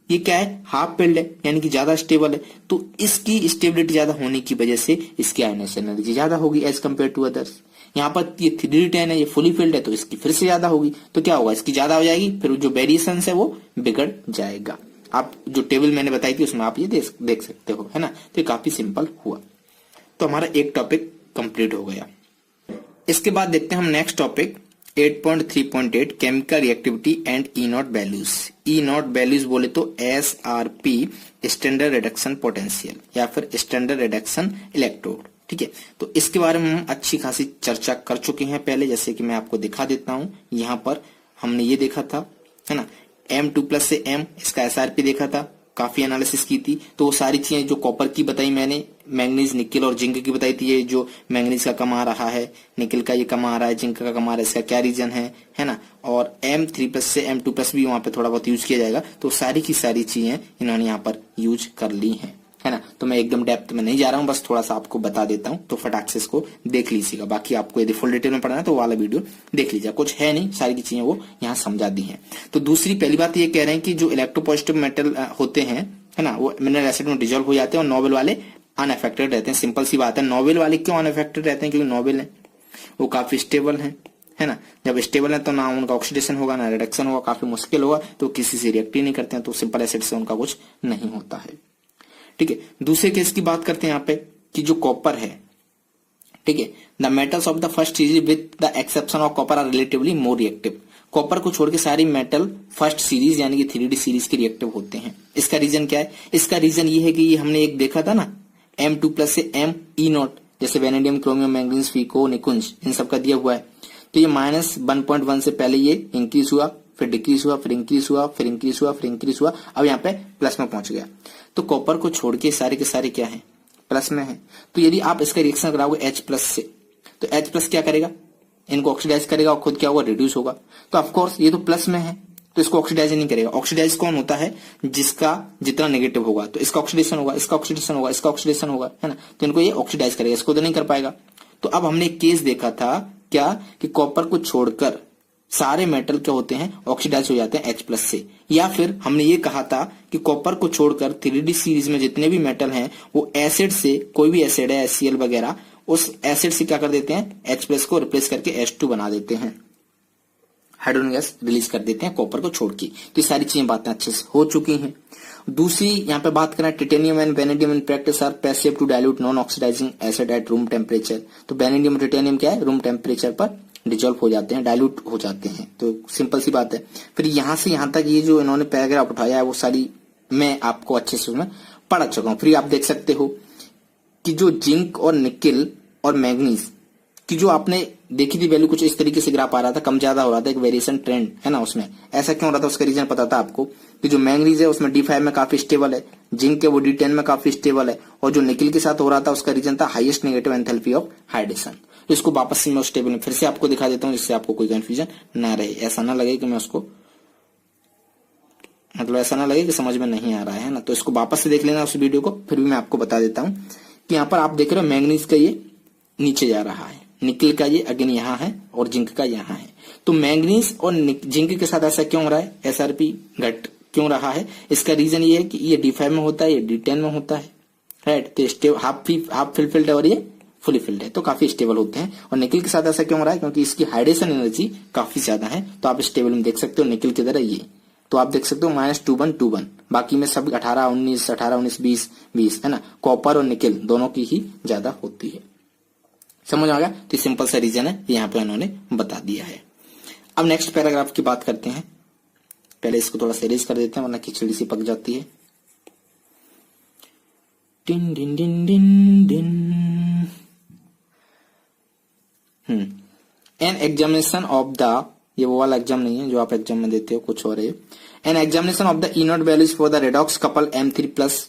ये क्या है, हाफ फील्ड है, यानी कि ज्यादा स्टेबल है, तो इसकी स्टेबिलिटी ज्यादा होने की वजह से इसकी आयनाइजेशन एनर्जी ज्यादा होगी एज कम्पेयर टू अदर्स। यहाँ पर ये 3d10 है, ये फुली फील्ड है, तो इसकी फिर से ज्यादा होगी, तो क्या होगा, इसकी ज्यादा हो जाएगी, फिर जो वेरिएशन है वो बिगड़ जाएगा। आप जो टेबल मैंने बताई थी उसमें आप ये देख सकते हो, है ना। तो ये काफी सिंपल हुआ। तो हमारा एक टॉपिक कंप्लीट हो गया। इसके बाद देखते हैं हम next topic 8.3.8 chemical reactivity and E not values. E not values बोले तो SRP स्टैंडर्ड रिडक्शन पोटेंशियल या फिर स्टैंडर्ड रिडक्शन इलेक्ट्रोड। ठीक है, तो इसके बारे में हम अच्छी खासी चर्चा कर चुके हैं पहले, जैसे कि मैं आपको दिखा देता हूं। यहाँ पर हमने ये देखा था, है ना, M2+ से M, इसका SRP देखा था, काफी एनालिसिस की थी। तो वो सारी चीजें जो कॉपर की बताई मैंने, मैंगनीज, निकल और जिंक की बताई थी, ये जो मैंगनीज का कम आ रहा है, निकल का ये कम आ रहा है, जिंक का कम आ रहा है, इसका क्या रीजन है ना। और M3+ से M2+ भी वहां पे थोड़ा बहुत यूज किया जाएगा। तो सारी की सारी चीजें इन्होंने यहाँ पर यूज कर ली है ना। तो मैं एकदम डेप्थ में नहीं जा रहा हूँ, बस थोड़ा सा आपको बता देता हूँ, तो फटाक से इसको देख लीजिएगा। बाकी आपको यदि फुल डिटेल में पढ़ना है तो वाला वीडियो देख लीजिए, कुछ है नहीं, सारी की चीजें वो यहाँ समझा दी हैं। तो दूसरी पहली बात ये कह रहे हैं कि जो इलेक्ट्रोपॉजिटिव मेटल होते हैं, है ना, वो मिनरल एसिड में डिजोल्व हो जाते हैं और नोबेल वाले अनअफेक्टेड रहते हैं। सिंपल सी बात है, नोबेल वाले क्यों अनअफेक्टेड रहते हैं, क्योंकि नोबेल है वो काफी स्टेबल है ना। जब स्टेबल है तो ना उनका ऑक्सीडेशन होगा ना रिडक्शन होगा, काफी मुश्किल होगा, तो किसी से रिएक्ट ही नहीं करते हैं, तो सिंपल एसिड से उनका कुछ नहीं होता है। ठीक है, दूसरे केस की बात करते हैं यहाँ पे कि जो कॉपर है, ठीक है, the metals of the first series with the exception of copper are relatively more reactive. Copper को छोड़ के सारी मेटल फर्स्ट सीरीज यानी कि 3D सीरीज के रिएक्टिव होते हैं। इसका रीजन क्या है, इसका रीजन ये है कि ये हमने एक देखा था ना, M2+ से M E नॉट, जैसे वेनेडियम, क्रोमियम, मैंगनीज, फीको, निकुंज, इन सब का दिया हुआ है। तो ये -1.1 से पहले ये इंक्रीज हुआ, फिर डिक्रीज हुआ, फिर इंक्रीज हुआ, फिर इंक्रीज हुआ, फिर इंक्रीज हुआ, अब यहाँ पे प्लस में पहुंच गया। तो कॉपर को छोड़ के सारे के सारे क्या है, प्लस में है। तो यदि आप इसका रिएक्शन कराओगे H+ से, तो H+ क्या करेगा, इनको ऑक्सीडाइज करेगा और खुद क्या होगा, रिड्यूस होगा। तो ऑफकोर्स ये तो प्लस में है, तो इसको ऑक्सीडाइज नहीं करेगा। ऑक्सीडाइज कौन होता है, जिसका जितना नेगेटिव होगा, तो इसका ऑक्सीडेशन होगा, इसका ऑक्सीडेशन होगा, इसका ऑक्सीडेशन होगा, है ना। तो इनको ये ऑक्सीडाइज करेगा, इसको तो नहीं कर पाएगा। तो अब हमने एक केस देखा था क्या, कि कॉपर को छोड़कर सारे मेटल क्या होते हैं, ऑक्सीडाइज हो जाते हैं H+ से। या फिर हमने ये कहा था कि कॉपर को छोड़कर 3D सीरीज में जितने भी मेटल हैं वो एसिड से, कोई भी एसिड है HCl वगैरह, उस एसिड से क्या कर देते हैं, H+ को रिप्लेस करके H2 बना देते हैं, हाइड्रोजन गैस रिलीज कर देते हैं कॉपर को छोड़ के। तो ये सारी चीजें बातें अच्छे से हो चुकी हैं। दूसरी यहाँ पे बात करें, titanium and vanadium in practice are passive to dilute non oxidising acid at room temperature. तो वेनेडियम, टिटेनियम क्या है, रूम टेम्परेचर पर डिजोल्व हो जाते हैं, डाइल्यूट हो जाते हैं। तो सिंपल सी बात है। फिर यहां से यहां तक ये जो इन्होंने पैराग्राफ उठाया है वो सारी मैं आपको अच्छे से उसमें पढ़ चुका हूं। फिर आप देख सकते हो कि जो जिंक और निकल और मैग्नीज की जो आपने देखी थी वैल्यू, कुछ इस तरीके से ग्राफ आ रहा था, कम ज्यादा हो रहा था, एक वेरिएशन ट्रेंड है ना उसमें। ऐसा क्यों हो रहा था, उसका रीजन पता था आपको कि जो मैग्नीज है उसमें D5 में काफी स्टेबल है, जिंक है वो D10 में काफी स्टेबल है, और जो निकल के साथ हो रहा था उसका रीजन था highest negative enthalpy of hydration. तो इसको वापस से मैं उस टेबल में फिर से आपको दिखा देता हूं, जिससे आपको कोई कंफ्यूजन ना रहे, ऐसा ना लगे कि मैं उसको, मतलब ऐसा ना लगे कि समझ में नहीं आ रहा है ना। तो इसको वापस से देख लेना उस वीडियो को, फिर भी मैं आपको बता देता हूं कि यहाँ पर आप देख रहे हो मैग्नीज का ये नीचे जा रहा है, निकल का ये अगेन यहाँ है, और जिंक का यहाँ है। तो मैग्नीज और जिंक के साथ ऐसा क्यों हो रहा है, SRP घट क्यों रहा है, इसका रीजन ये है कि ये D5 में होता है, ये D10 में होता है, राइट। तो हाफ फिल्ड है और ये फुली फिल्ड है, तो काफी स्टेबल होते हैं। और निकल के साथ ऐसा क्यों हो रहा है, क्योंकि इसकी हाइड्रेशन एनर्जी काफी ज्यादा है। तो आप इस टेबल में देख सकते हो निकल की तरह ये, तो आप देख सकते हो -2121, बाकी में सब 18 19 18 19 20 20 है ना। कॉपर और निकल दोनों की ही ज्यादा होती है, समझ आ गया। तो सिंपल सा रीजन है, यहाँ पे उन्होंने बता दिया है। अब नेक्स्ट पैराग्राफ की बात करते हैं। पहले इसको थोड़ा सा इरेज कर देते हैं, वरना खिचड़ी सी पक जाती है। डिन डिन डिन डिन डिन। एन एग्जामिनेशन ऑफ द, ये वो वाला एग्जाम नहीं है जो आप एग्जाम में देते हो, कुछ और है। An examination of the E not values for the redox couple M3+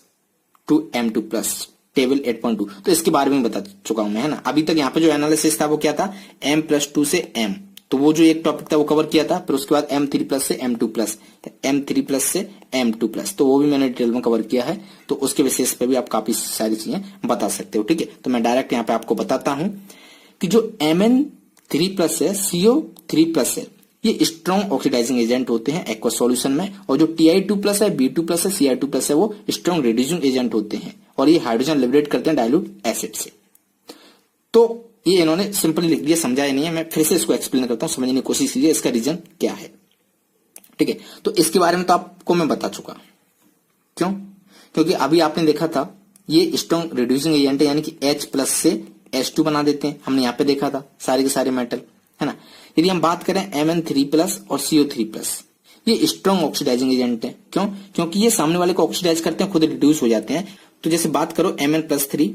to M2+, table 8.2। तो इसके बारे में बता चुका हूं मैं, है ना। अभी तक यहाँ पे जो एनालिसिस था वो क्या था, M+2 से M, तो वो जो एक टॉपिक था वो कवर किया था। फिर उसके बाद M3+ से M2+, M3+ से M2+, तो वो भी मैंने डिटेल में कवर किया है। तो उसके बेसिस पे भी आप काफी सारी चीजें बता सकते हो, ठीक है। तो मैं डायरेक्ट यहाँ पे आपको बताता हूं कि जो Mn3+ है, CO3+ है, ये स्ट्रॉन्ग ऑक्सीडाइजिंग एजेंट होते हैं एक्वस सॉल्यूशन में, और जो Ti2+ है, B2+ है, Cl2+ है, वो स्ट्रॉन्ग रिड्यूसिंग एजेंट होते हैं और ये हाइड्रोजन लिबरेट करते हैं डाइल्यूट एसिड से। तो ये इन्होंने सिंपली लिख दिया, समझाया नहीं है, मैं फिर से इसको एक्सप्लेन करता हूं, समझने की कोशिश कीजिए इसका रीजन क्या है। ठीक है, तो इसके बारे में तो आपको मैं बता चुका। क्यों? क्योंकि अभी आपने देखा था ये स्ट्रॉन्ग रिड्यूसिंग एजेंट है, यानी कि H+ से H2 बना देते हैं, हमने यहाँ पे देखा था सारे के सारे मेटल, है ना। यदि हम बात करें Mn3+ और CO3+, ये स्ट्रॉन्ग ऑक्सीडाइजिंग एजेंट है। क्यों? क्योंकि ये सामने वाले को ऑक्सीडाइज करते हैं, खुद रिड्यूस हो जाते हैं। तो जैसे बात करो Mn+3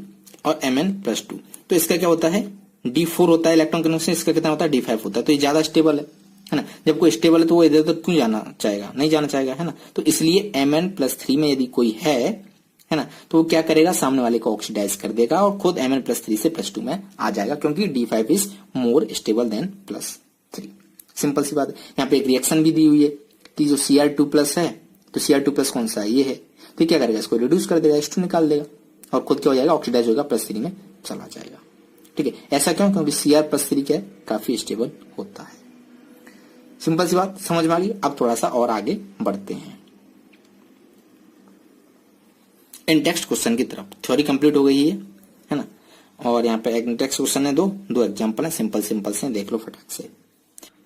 और Mn+2, तो इसका क्या होता है, D4 होता है इलेक्ट्रॉन कन्फर्मेशन, इसका कितना होता है, D5 होता है। तो ये ज्यादा स्टेबल है ना। जब कोई स्टेबल है तो वो इधर उधर क्यों जाना चाहेगा, नहीं जाना चाहेगा, है ना। तो इसलिए Mn+3 में यदि कोई है ना, तो वो क्या करेगा, सामने वाले को ऑक्सीडाइज कर देगा और खुद Mn+3 से +2 में आ जाएगा, क्योंकि D5 is more stable than +3। Simple सी बात है। यहाँ पे एक रिएक्शन भी दी हुई है कि जो Cr2+ है, तो Cr2+ कौन सा है, ये है, तो क्या करेगा, इसको रिड्यूस कर देगा, H2 निकाल देगा और खुद क्या हो जाएगा, ऑक्सीडाइज होगा, +3 में चला जाएगा। ठीक है, ऐसा क्यों, क्योंकि Cr+3 क्या है, काफी स्टेबल होता है। सिंपल सी बात समझ में आ गई। अब थोड़ा सा और आगे बढ़ते हैं इन टेक्स्ट क्वेश्चन की तरफ। थ्योरी कंप्लीट हो गई है ना, और यहाँ पे एक टेक्स्ट क्वेश्चन है, दो एग्जांपल है, सिंपल से देख लो फटाक से।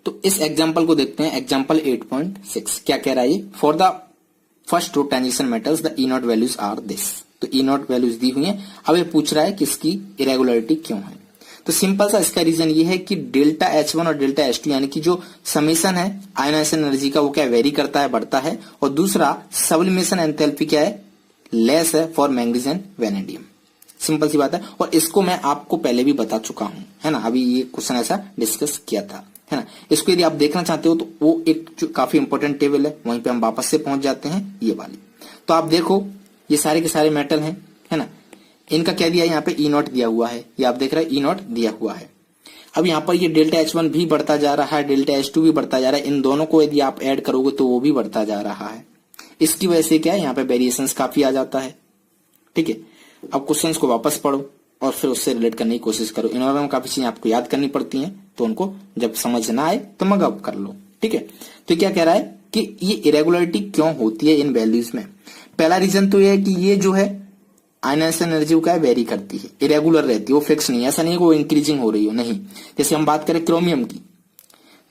तो इस एग्जांपल को देखते हैं, एग्जांपल 8.6 क्या कह रहा है ये, for the first row transition metals the E0 values are this. तो E0 वैल्यूज दी हुई है। अब ये पूछ रहा है कि इसकी इरेगुलरिटी क्यों है। तो सिंपल सा इसका रीजन ये है कि डेल्टा H1 और डेल्टा H2 यानी कि जो समेशन है आयनाइजेशन एनर्जी का, वो क्या वेरी करता है, बढ़ता है, और दूसरा सब्लिमेशन एंथैल्पी क्या है, लेस है for manganese and vanadium. Simple सी बात है, और इसको मैं आपको पहले भी बता चुका हूं, है ना। अभी ये क्वेश्चन ऐसा डिस्कस किया था, है ना। इसको यदि आप देखना चाहते हो तो वो एक जो काफी इंपॉर्टेंट टेबल है, वहीं पे हम वापस से पहुंच जाते हैं, ये वाली। तो आप देखो ये सारे के सारे मेटल हैं, है ना। इनका क्या दिया है, यहाँ पे E0 दिया हुआ है, ये आप देख रहे हैं E0 दिया हुआ है। अब यहाँ पर ये डेल्टा H1 भी बढ़ता जा रहा है, डेल्टा H2 भी बढ़ता जा रहा है, इन दोनों को यदि आप ऐड करोगे तो वो भी बढ़ता जा रहा है। इसकी वजह से क्या है, यहाँ पे वेरिएशंस काफी आ जाता है। ठीक है, अब क्वेश्चंस को वापस पढ़ो और फिर उससे रिलेट करने की कोशिश करो। इनमें में काफी चीजें आपको याद करनी पड़ती हैं, तो उनको जब समझ ना आए तो मगअप कर लो। ठीक है, तो क्या कह रहा है कि ये इरेगुलरिटी क्यों होती है इन वैल्यूज में। पहला रीजन तो ये है कि ये जो है आयनाइजेशन एनर्जी क्या है, वेरी करती है, इरेगुलर रहती है, वो फिक्स नहीं है। ऐसा नहीं है वो इंक्रीजिंग हो रही हो, नहीं। जैसे हम बात करें क्रोमियम की,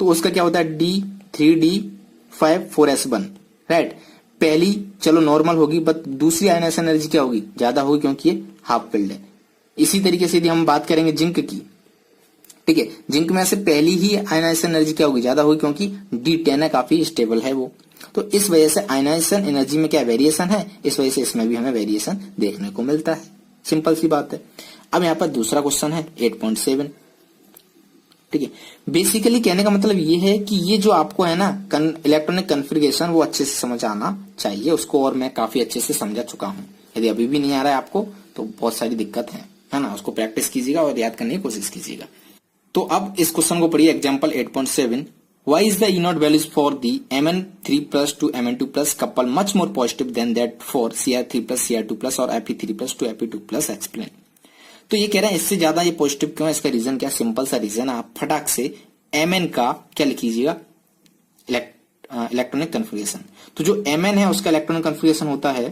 तो उसका क्या होता है, D3D5 4s1, राइट। पहली चलो नॉर्मल होगी, बट दूसरी आयनाइजेशन एनर्जी क्या होगी, ज्यादा होगी, क्योंकि ये हाफ फिल्ड है। इसी तरीके से यदि हम बात करेंगे जिंक की, ठीक है, जिंक में से पहली ही आयनाइजेशन एनर्जी क्या होगी, ज्यादा होगी, क्योंकि D10 है, काफी स्टेबल है वो। तो इस वजह से आयनाइजेशन एनर्जी में क्या वेरिएशन है, इस वजह से इसमें भी हमें वेरिएशन देखने को मिलता है। सिंपल सी बात है। अब यहाँ पर दूसरा क्वेश्चन है 8.7। ठीक है, बेसिकली कहने का मतलब ये है कि ये जो आपको है ना इलेक्ट्रॉनिक कन्फिगरेशन, वो अच्छे से समझ आना चाहिए उसको, और मैं काफी अच्छे से समझा चुका हूँ। यदि अभी भी नहीं आ रहा है आपको तो बहुत सारी दिक्कत है ना, उसको प्रैक्टिस कीजिएगा और याद करने की कोशिश कीजिएगा। तो अब इस क्वेश्चन को पढ़िए, example 8.7। Why is the E0 values for the Mn3+ to Mn2+ couple much more positive than that for Cr3+, Cr2+ और Fe3+ to Fe2+? Explain। तो ये कह रहे हैं इससे ज्यादा ये पॉजिटिव क्यों है, इसका रीजन क्या, सिंपल सा रीजन, आप फटाक से Mn का क्या लिख लीजिएगा, इलेक्ट्रॉनिक कन्फिगरेशन। तो जो Mn है उसका इलेक्ट्रॉनिक कन्फिगरेशन होता है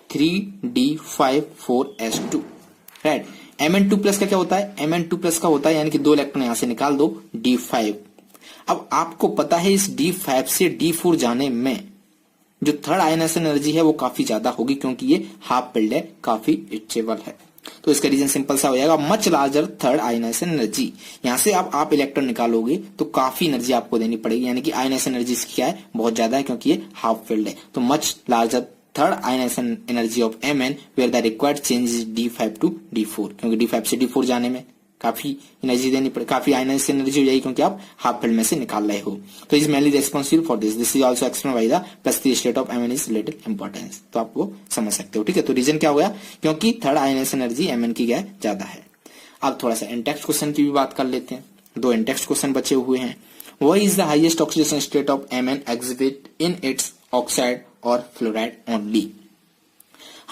3d5 4s2, राइट। Mn2+ का क्या होता है, Mn2+ का होता है, यानी कि 2 इलेक्ट्रॉन यहां से निकाल दो, d5। अब आपको पता है इस D5 से D4 जाने में जो थर्ड आयनाइजेशन एनर्जी है वो काफी ज्यादा होगी, क्योंकि ये हाफ फिल्ड है, काफी स्टेबल है। तो इसका रीजन सिंपल सा हो जाएगा, much larger third ionisation energy. यहां से अब आप इलेक्ट्रॉन निकालोगे तो काफी एनर्जी आपको देनी पड़ेगी, यानी कि आयनाइजेशन एनर्जी इसकी क्या है, बहुत ज्यादा है, क्योंकि ये हाफ फिल्ड है। तो much larger third ionisation energy of Mn where the required change is D5 to D4, क्योंकि D5 से D4 जाने में काफी एनर्जी देनी पड़े, काफी आयनाइजेशन एनर्जी हो जाएगी, क्योंकि आप हाफ फील्ड में से निकाल रहे हो। तो is mainly responsible for this is also explain by the +3 state of Mn is related importance. तो आप वो समझ सकते हो। ठीक है, तो रीजन क्या हो गया, क्योंकि थर्ड आयनाइजेशन एनर्जी Mn की क्या है, ज्यादा है। अब थोड़ा सा इंटेक्स्ट क्वेश्चन की भी बात कर लेते हैं, 2 इंटेक्स्ट क्वेश्चन बचे हुए हैं। What is the highest oxidation state of Mn exhibit in its oxide और फ्लोराइड ओनली।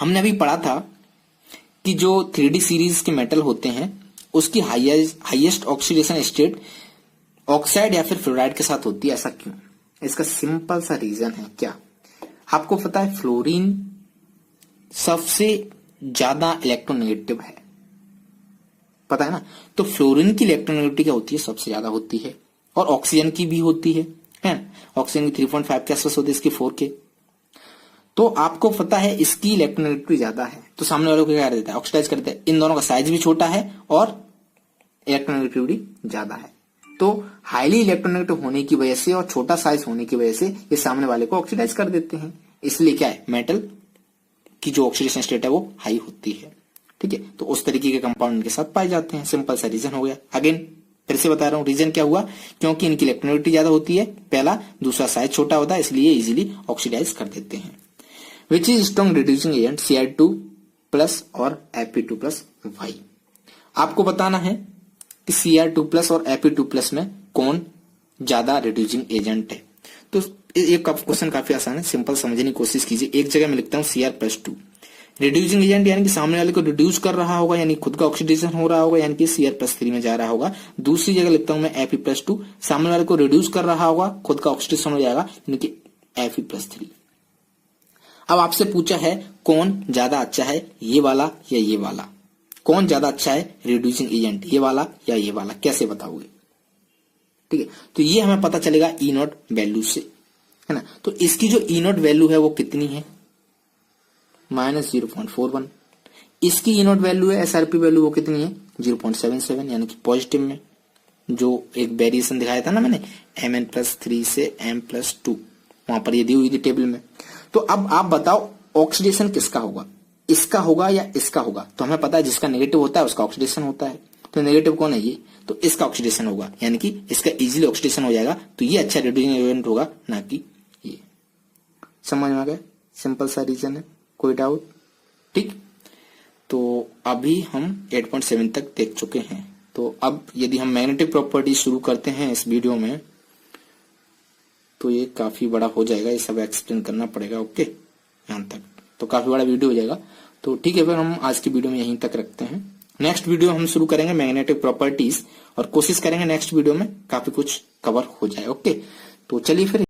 हमने अभी पढ़ा था कि जो 3D सीरीज के मेटल होते हैं उसकी हाईएस्ट ऑक्सीडेशन स्टेट ऑक्साइड या फिर फ्लोराइड के साथ होती है, ऐसा क्यों? इसका सिंपल सा रीजन है, क्या आपको पता है फ्लोरीन सबसे ज्यादा इलेक्ट्रोनेगेटिव है, पता है ना? तो फ्लोरीन की इलेक्ट्रोनेगेटिविटी क्या होती है, सबसे ज्यादा होती है, और ऑक्सीजन की भी होती है ऑक्सीजन की 3.5 के आसपास होती है, इसकी 4 के। तो आपको पता है इसकी इलेक्ट्रोनेगेटिविटी ज्यादा है, तो सामने वालों को क्या कर देता है, ऑक्सीडाइज कर देता है। इन दोनों का साइज भी छोटा है और इलेक्ट्रोनेगेटिविटी ज्यादा है, तो हाईली इलेक्ट्रोनेगेटिव होने की वजह से और छोटा साइज होने की वजह से ये सामने वाले को ऑक्सीडाइज कर देते हैं। इसलिए क्या है, मेटल की जो ऑक्सीडेशन स्टेट है वो हाई होती है, ठीक है। तो उस तरीके के कंपाउंड इनके साथ पाए जाते हैं, सिंपल सा रीजन हो गया। अगेन फिर से बता रहा हूं, रीजन क्या हुआ, क्योंकि इनकी इलेक्ट्रोनेगेटिविटी ज्यादा होती है, पहला, दूसरा साइज छोटा होता है, इसलिए इजीली ऑक्सीडाइज कर देते हैं। Which is strong reducing agent, Cr2+ और Fe2+Y। आपको बताना है कि Cr2+ और Fe2+ में कौन ज्यादा रिड्यूसिंग एजेंट है। तो ये क्वेश्चन काफी आसान है, सिंपल समझने की कोशिश कीजिए। एक जगह मैं लिखता हूं Cr+2, रिड्यूसिंग एजेंट यानी कि सामने वाले को रिड्यूस कर रहा होगा, यानी खुद का ऑक्सीडेशन हो रहा होगा, यानी कि Cr+3 में जा रहा होगा। दूसरी जगह लिखता हूं मैं Fe+2, सामने वाले को रिड्यूस कर रहा होगा, खुद का ऑक्सीडेशन हो जाएगा, यानी कि Fe+3। अब आपसे पूछा है कौन ज्यादा अच्छा है, ये वाला या ये वाला, कौन ज्यादा अच्छा है रिड्यूसिंग एजेंट, ये वाला या ये वाला, कैसे बताओगे? ठीक है, तो ये हमें पता चलेगा E0 वैल्यू से, है ना। तो इसकी जो E0 वैल्यू है वो कितनी है, -0.41। इसकी E0 वैल्यू है, SRP वैल्यू वो कितनी है, 0.77, यानी कि पॉजिटिव में जो एक वेरिएशन दिखाया था ना मैंने, Mn+3 से M+2, वहां पर ये दी हुई थी टेबल में। तो अब आप बताओ ऑक्सीडेशन किसका होगा, इसका होगा या इसका होगा? तो हमें पता है जिसका नेगेटिव होता है उसका ऑक्सीडेशन होता है, तो नेगेटिव कौन है, ये, तो इसका ऑक्सीडेशन होगा, यानी कि इसका इजीली ऑक्सीडेशन हो जाएगा, तो ये अच्छा रिड्यूसिंग एजेंट होगा, ना कि ये। समझ में आ गया, सिंपल सा रीजन है, कोई डाउट? ठीक, तो अभी हम 8.7 तक देख चुके हैं। तो अब यदि हम मैग्नेटिक प्रॉपर्टी शुरू करते हैं इस वीडियो में, तो ये काफी बड़ा हो जाएगा, ये सब एक्सप्लेन करना पड़ेगा, ओके, यहां तक तो काफी बड़ा वीडियो हो जाएगा। तो ठीक है, फिर हम आज की वीडियो में यहीं तक रखते हैं। नेक्स्ट वीडियो हम शुरू करेंगे मैग्नेटिक प्रॉपर्टीज, और कोशिश करेंगे नेक्स्ट वीडियो में काफी कुछ कवर हो जाए, ओके। तो चलिए फिर